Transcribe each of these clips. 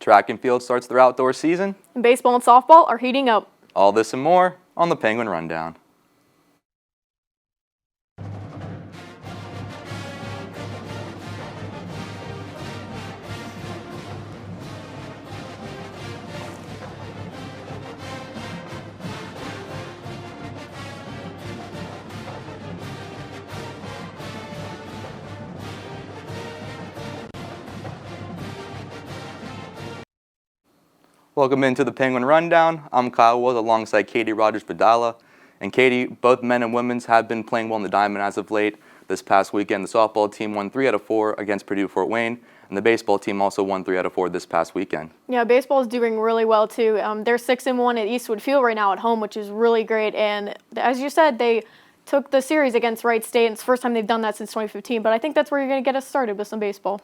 track and field starts their outdoor season. And baseball and softball are heating up. All this and more on the Penguin Rundown. Welcome into the Penguin Rundown. I'm Kyle Wills alongside Katie Rogers-Vidala. And Katie, both men and women's have been playing well in the Diamond as of late. This past weekend, the softball team won 3 out of 4 against Purdue-Fort Wayne, and the baseball team also won 3 out of 4 this past weekend. Yeah, baseball is doing really well too. They're 6-1 at Eastwood Field right now at home, which is really great. And as you said, they took the series against Wright State. It's the first time they've done that since 2015, but I think that's where you're going to get us started with some baseball.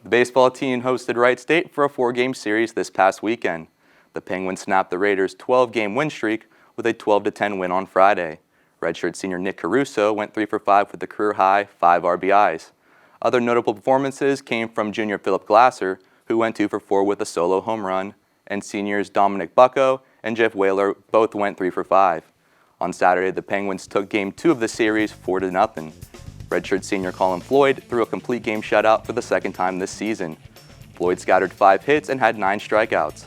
The baseball team hosted Wright State for a 4-game series this past weekend. The Penguins snapped the Raiders' 12-game win streak with a 12-10 win on Friday. Redshirt senior Nick Caruso went 3 for 5 with a career-high 5 RBIs. Other notable performances came from junior Philip Glasser, who went 2 for 4 with a solo home run, and seniors Dominic Bucko and Jeff Whaler both went 3 for 5. On Saturday, the Penguins took Game 2 of the series 4-0. Redshirt senior Colin Floyd threw a complete game shutout for the second time this season. Floyd scattered 5 hits and had 9 strikeouts.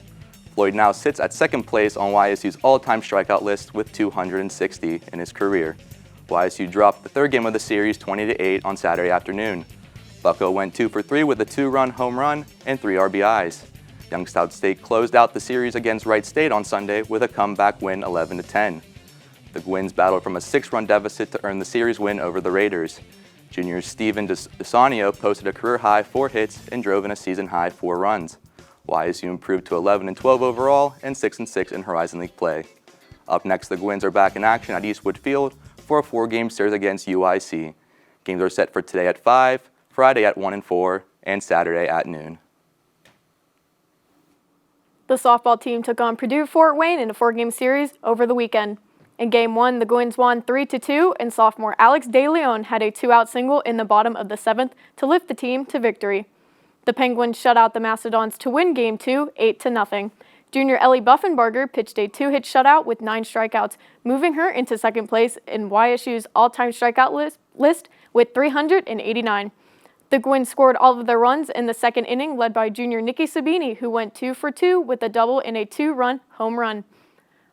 Floyd now sits at second place on YSU's all-time strikeout list with 260 in his career. YSU dropped the third game of the series 20-8 on Saturday afternoon. Bucko went 2 for 3 with a 2-run home run and 3 RBIs. Youngstown State closed out the series against Wright State on Sunday with a comeback win 11-10. The Gwins battled from a 6-run deficit to earn the series win over the Raiders. Junior Steven DeSanio posted a career-high 4 hits and drove in a season-high 4 runs. YSU improved to 11-12 overall and 6-6 in Horizon League play. Up next, the Gwins are back in action at Eastwood Field for a 4-game series against UIC. Games are set for today at 5, Friday at 1 and 4, and Saturday at noon. The softball team took on Purdue-Fort Wayne in a 4-game series over the weekend. In Game 1, the Gwins won 3-2, and sophomore Alex DeLeon had a 2-out single in the bottom of the 7th to lift the team to victory. The Penguins shut out the Mastodons to win Game 2, 8-0. Junior Ellie Buffenbarger pitched a 2-hit shutout with 9 strikeouts, moving her into second place in YSU's all-time strikeout list with 389. The Gwins scored all of their runs in the second inning, led by junior Nikki Sabini, who went 2 for 2 with a double and a 2-run home run.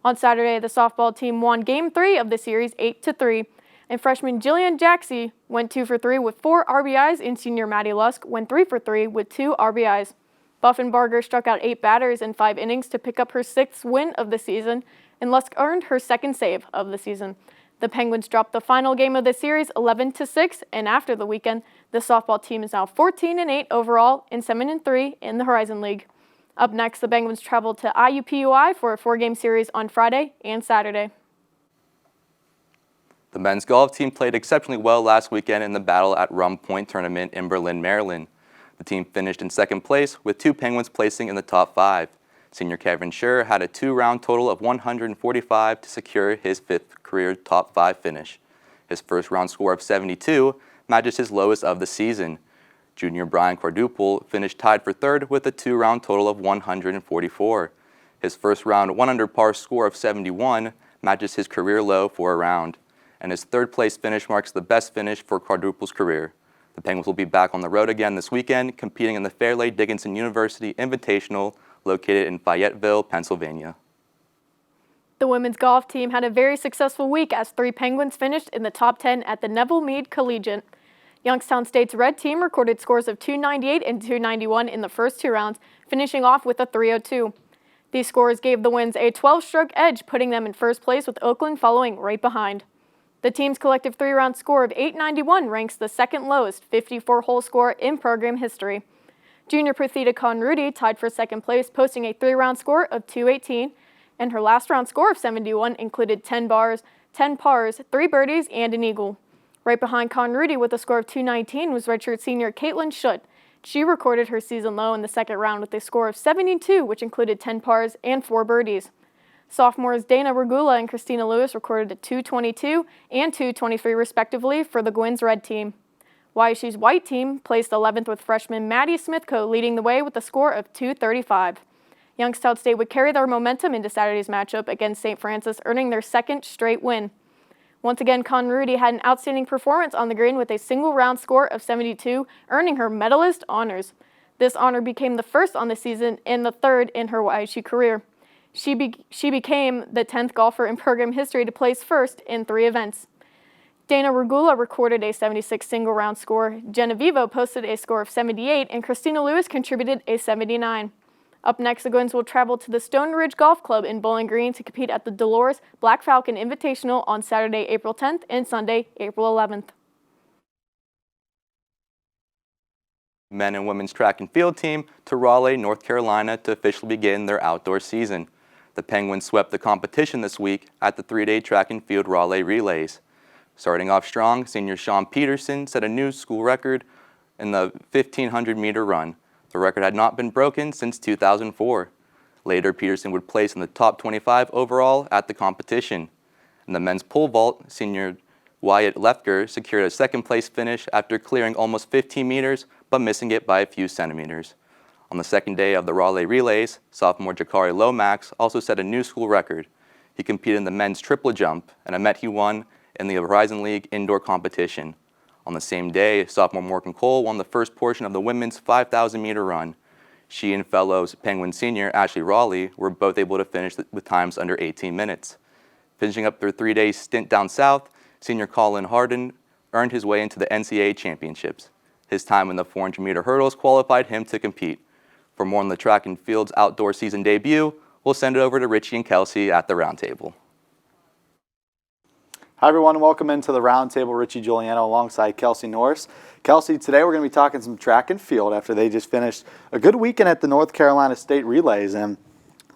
On Saturday, the softball team won Game 3 of the series 8-3, and freshman Jillian Jaxie went 2 for 3 with 4 RBIs, and senior Maddie Lusk went 3 for 3 with 2 RBIs. Buffenbarger struck out 8 batters in 5 innings to pick up her 6th win of the season, and Lusk earned her 2nd save of the season. The Penguins dropped the final game of the series 11-6, and after the weekend, the softball team is now 14-8 overall and 7-3 in the Horizon League. Up next, the Penguins traveled to IUPUI for a 4-game series on Friday and Saturday. The men's golf team played exceptionally well last weekend in the Battle at Rum Point tournament in Berlin, Maryland. The team finished in second place with 2 Penguins placing in the top 5. Senior Kevin Schur had a 2-round total of 145 to secure his 5th career top 5 finish. His first round score of 72 matches his lowest of the season. Junior Brian Quadruple finished tied for 3rd with a 2-round total of 144. His first round 1 par score of 71 matches his career low for a round, and his 3rd place finish marks the best finish for Quadruple's career. The Penguins will be back on the road again this weekend, competing in the Fairleigh Dickinson University Invitational located in Fayetteville, Pennsylvania. The women's golf team had a very successful week as 3 Penguins finished in the top 10 at the Neville Mead Collegiate. Youngstown State's red team recorded scores of 298 and 291 in the first 2 rounds, finishing off with a 302. These scores gave the Winds a 12-stroke edge, putting them in first place with Oakland following right behind. The team's collective 3-round score of 891 ranks the 2nd lowest 54-hole score in program history. Junior Prathita Conrudi tied for 2nd place, posting a 3-round score of 218, and her last round score of 71 included 10 bars, 10 pars, 3 birdies, and an eagle. Right behind Conrudi with a score of 219 was redshirt senior Caitlin Schutt. She recorded her season low in the 2nd round with a score of 72, which included 10 pars and 4 birdies. Sophomores Dana Regula and Christina Lewis recorded a 222 and 223 respectively for the Gwins red team. YSU's white team placed 11th with freshman Maddie Smithco leading the way with a score of 235. Youngstown State would carry their momentum into Saturday's matchup against St. Francis, earning their second straight win. Once again, Con Rudy had an outstanding performance on the green with a single-round score of 72, earning her medalist honors. This honor became the first on the season and the third in her YSU career. She became the 10th golfer in program history to place first in 3 events. Dana Regula recorded a 76 single-round score, Genevieve posted a score of 78, and Christina Lewis contributed a 79. Up next, the Gwins will travel to the Stone Ridge Golf Club in Bowling Green to compete at the Dolores Black Falcon Invitational on Saturday, April 10th and Sunday, April 11th. Men and women's track and field team to Raleigh, North Carolina to officially begin their outdoor season. The Penguins swept the competition this week at the 3-day track and field Raleigh relays. Starting off strong, senior Sean Peterson set a new school record in the 1,500-meter run. The record had not been broken since 2004. Later, Peterson would place in the top 25 overall at the competition. In the men's pole vault, senior Wyatt Lefker secured a second-place finish after clearing almost 15 meters, but missing it by a few centimeters. On the second day of the Raleigh relays, sophomore Jakari Lomax also set a new school record. He competed in the men's triple jump, and a met he won in the Horizon League indoor competition. On the same day, sophomore Morgan Cole won the first portion of the women's 5,000-meter run. She and fellow Penguin senior Ashley Raleigh were both able to finish with times under 18 minutes. Finishing up their 3-day stint down south, senior Colin Harden earned his way into the NCAA championships. His time in the 400-meter hurdles qualified him to compete. For more on the track and field's outdoor season debut, we'll send it over to Richie and Kelsey at the roundtable. Hi everyone, welcome into the roundtable. Richie Giuliano alongside Kelsey Norris. Kelsey, today we're going to be talking some track and field after they just finished a good weekend at the North Carolina State Relays, and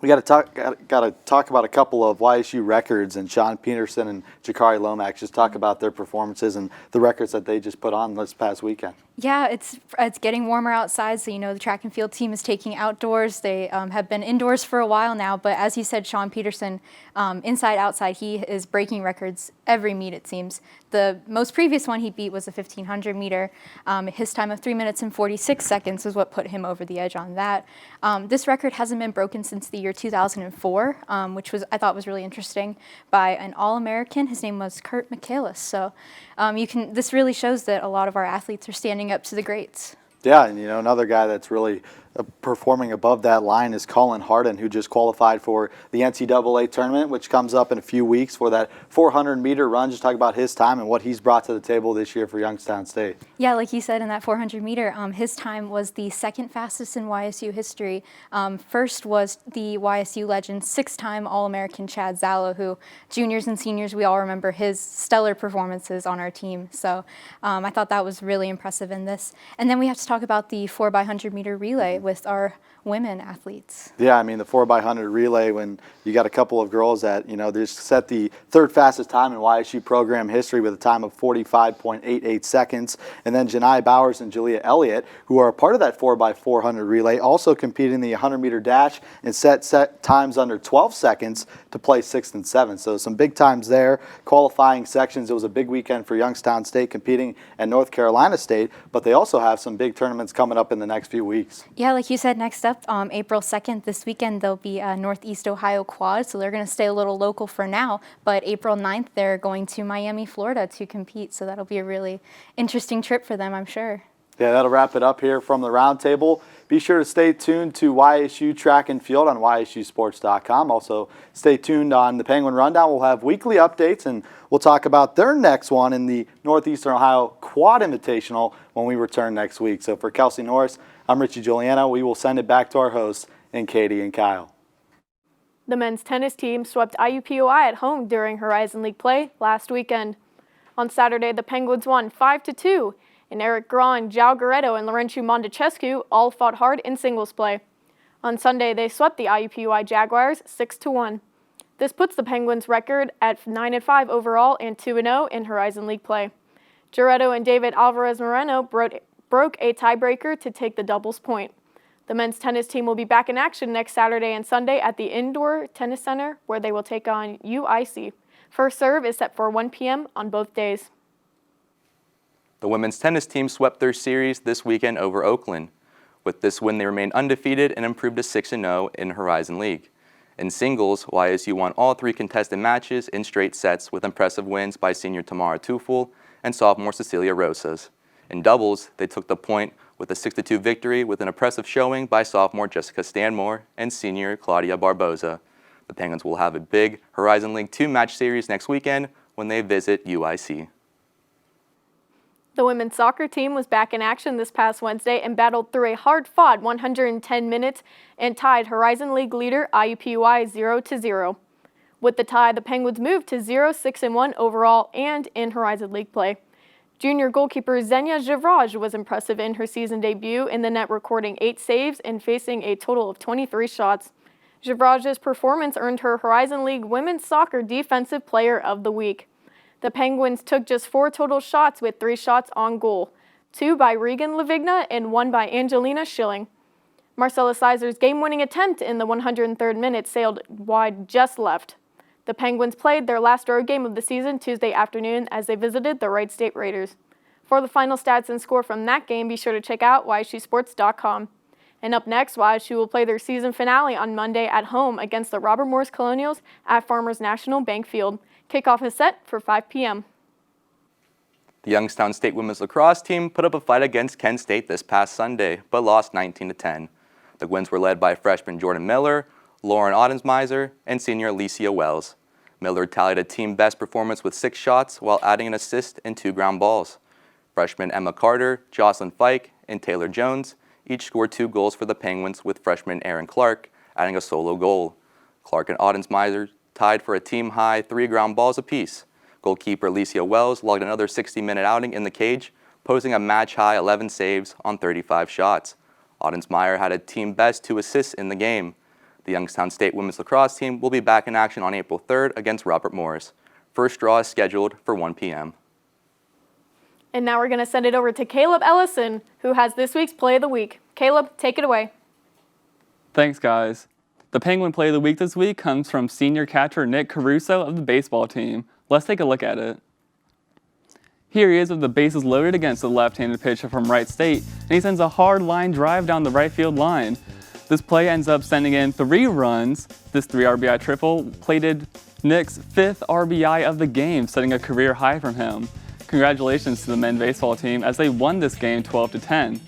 we got to talk about a couple of YSU records, and Sean Peterson and Jakari Lomax just talk about their performances and the records that they just put on this past weekend. Yeah, it's getting warmer outside, so the track and field team is taking outdoors. They have been indoors for a while now, but as you said, Sean Peterson, inside, outside, he is breaking records every meet, it seems. The most previous one he beat was a 1,500 meter. His time of 3 minutes and 46 seconds is what put him over the edge on that. This record hasn't been broken since the year 2004, which I thought was really interesting, by an All-American. His name was Kurt Michaelis. So this really shows that a lot of our athletes are standing up to the greats. Yeah, and another guy that's really performing above that line is Colin Harden, who just qualified for the NCAA tournament, which comes up in a few weeks for that 400-meter run. Just talk about his time and what he's brought to the table this year for Youngstown State. Yeah, like you said, in that 400-meter, his time was the second fastest in YSU history. First was the YSU legend, 6-time All-American Chad Zallo, who juniors and seniors, we all remember his stellar performances on our team. So I thought that was really impressive in this. And then we have to talk about the 4x100-meter relay with our women athletes. Yeah, the 4x100 relay, when you got a couple of girls that, they just set the third fastest time in YSU program history with a time of 45.88 seconds. And then Janai Bowers and Julia Elliott, who are a part of that 4x400 relay, also competed in the 100-meter dash and set times under 12 seconds to place 6th and 7th. So some big times there. Qualifying sections, it was a big weekend for Youngstown State competing at North Carolina State, but they also have some big tournaments coming up in the next few weeks. Yeah, like you said, next up, April 2nd, this weekend, there'll be a Northeast Ohio quad, so they're going to stay a little local for now, but April 9th, they're going to Miami, Florida to compete, so that'll be a really interesting trip for them, I'm sure. Yeah, that'll wrap it up here from the roundtable. Be sure to stay tuned to YSU Track and Field on YSUsports.com. Also, stay tuned on the Penguin Rundown. We'll have weekly updates, and we'll talk about their next one in the Northeastern Ohio Quad Invitational when we return next week. So for Kelsey Norris, I'm Richie Giuliano. We will send it back to our hosts, and Katie and Kyle. The men's tennis team swept IUPUI at home during Horizon League play last weekend. On Saturday, the Penguins won 5-2, and Eric Graun, João Goreto, and Laurentiu Montechescu all fought hard in singles play. On Sunday, they swept the IUPUI Jaguars 6-1. This puts the Penguins' record at 9-5 overall and 2-0 in Horizon League play. Goreto and David Alvarez Moreno broke a tiebreaker to take the doubles point. The men's tennis team will be back in action next Saturday and Sunday at the Indoor Tennis Center, where they will take on UIC. First serve is set for 1 p.m. on both days. The women's tennis team swept their series this weekend over Oakland. With this win, they remained undefeated and improved to 6-0 in Horizon League. In singles, YSU won all 3 contested matches in straight sets with impressive wins by senior Tamara Tufel and sophomore Cecilia Rosas. In doubles, they took the point with a 6-2 victory with an impressive showing by sophomore Jessica Stanmore and senior Claudia Barboza. The Penguins will have a big Horizon League 2 match series next weekend when they visit UIC. The women's soccer team was back in action this past Wednesday and battled through a hard-fought 110 minutes and tied Horizon League leader IUPUI 0-0. With the tie, the Penguins moved to 0-6-1 overall and in Horizon League play. Junior goalkeeper Xenia Javraj was impressive in her season debut in the net, recording 8 saves and facing a total of 23 shots. Javraj's performance earned her Horizon League Women's Soccer Defensive Player of the Week. The Penguins took just 4 total shots with 3 shots on goal, 2 by Regan Lavigna and 1 by Angelina Schilling. Marcella Sizer's game-winning attempt in the 103rd minute sailed wide just left. The Penguins played their last road game of the season Tuesday afternoon as they visited the Wright State Raiders. For the final stats and score from that game, be sure to check out YSUsports.com. And up next, YSU will play their season finale on Monday at home against the Robert Morris Colonials at Farmers National Bank Field. Kickoff is set for 5 p.m. The Youngstown State women's lacrosse team put up a fight against Kent State this past Sunday, but lost 19-10. The Gwins were led by freshman Jordan Miller, Lauren Ottensmeiser, and senior Alicia Wells. Miller tallied a team best performance with 6 shots while adding an assist and 2 ground balls. Freshmen Emma Carter, Jocelyn Fike, and Taylor Jones each scored 2 goals for the Penguins, with freshman Aaron Clark adding a solo goal. Clark and Ottensmeiser tied for a team-high 3 ground balls apiece. Goalkeeper Alicia Wells logged another 60-minute outing in the cage, posting a match-high 11 saves on 35 shots. Ottensmeier had a team-best 2 assists in the game. The Youngstown State women's lacrosse team will be back in action on April 3rd against Robert Morris. First draw is scheduled for 1 p.m. And now we're going to send it over to Caleb Ellison, who has this week's Play of the Week. Caleb, take it away. Thanks, guys. The Penguin Play of the Week this week comes from senior catcher Nick Caruso of the baseball team. Let's take a look at it. Here he is with the bases loaded against the left-handed pitcher from Wright State, and he sends a hard line drive down the right field line. This play ends up sending in 3 runs. This 3 RBI triple plated Nick's 5th RBI of the game, setting a career high from him. Congratulations to the men's baseball team as they won this game 12-10.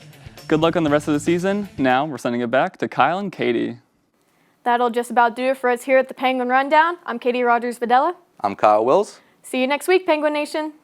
Good luck on the rest of the season. Now we're sending it back to Kyle and Katie. That'll just about do it for us here at the Penguin Rundown. I'm Katie Rogers-Videla. I'm Kyle Wills. See you next week, Penguin Nation.